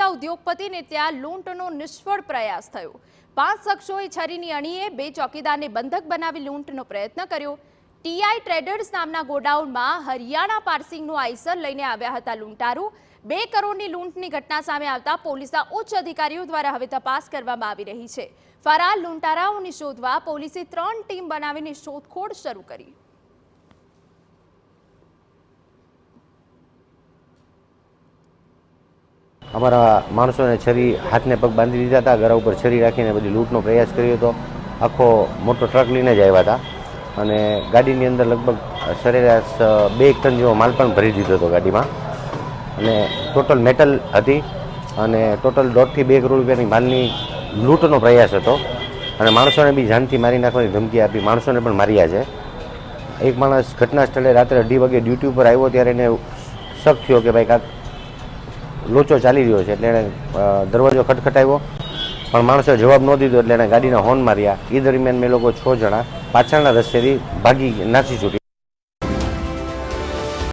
જાણીતા ઉદ્યોગપતિને ત્યાં લૂંટનો નિષ્ફળ પ્રયાસ થયો। 5 શખ્સોએ છરીની અણીએ 2 ચોકીદારને બંધક બનાવી લૂંટનો પ્રયત્ન કર્યો। ટીઆઈ ટ્રેડર્સ નામના ગોડાઉનમાં હરિયાણા પાર્સિંગનું આઈસર લઈને આવ્યા હતા લૂંટારૂ। 2 કરોડની લૂંટની ઘટના સામે આવતા પોલીસના ઉચ્ચ અધિકારીઓ દ્વારા હવે તપાસ કરવામાં આવી રહી છે। ફરાર લૂંટારાઓને શોધવા પોલીસે 3 ટીમ બનાવીને શોધખોળ શરૂ કરી। અમારા માણસોને છરી હાથને પગ બાંધી દીધા હતા, ગળા ઉપર છરી રાખીને બધી લૂંટનો પ્રયાસ કર્યો હતો। આખો મોટો ટ્રક લઈને જ આવ્યા હતા અને ગાડીની અંદર લગભગ સરેરાશ 2 ટન જેવો માલ પણ ભરી દીધો હતો ગાડીમાં અને ટોટલ મેટલ હતી અને ટોટલ 1.5 થી 2 કરોડ રૂપિયાની માલની લૂંટનો પ્રયાસ હતો અને માણસોને બી જાનથી મારી નાખવાની ધમકી આપી માણસોને પણ માર્યા છે। એક માણસ ઘટના સ્થળે રાત્રે 2:30 વાગે ડ્યુટી ઉપર આવ્યો ત્યારે એને શક થયો કે ભાઈ કાંક લોચો ચાલી રહ્યો છે એટલે એણે દરવાજો ખટખટાવ્યો પણ માણસોએ જવાબ ન દીધો એટલે એણે ગાડીના હોર્ન માર્યા। એ દરમિયાન મેં લોકો 6 જણા પાછળના રસ્તેથી નાસી છૂટ્યા।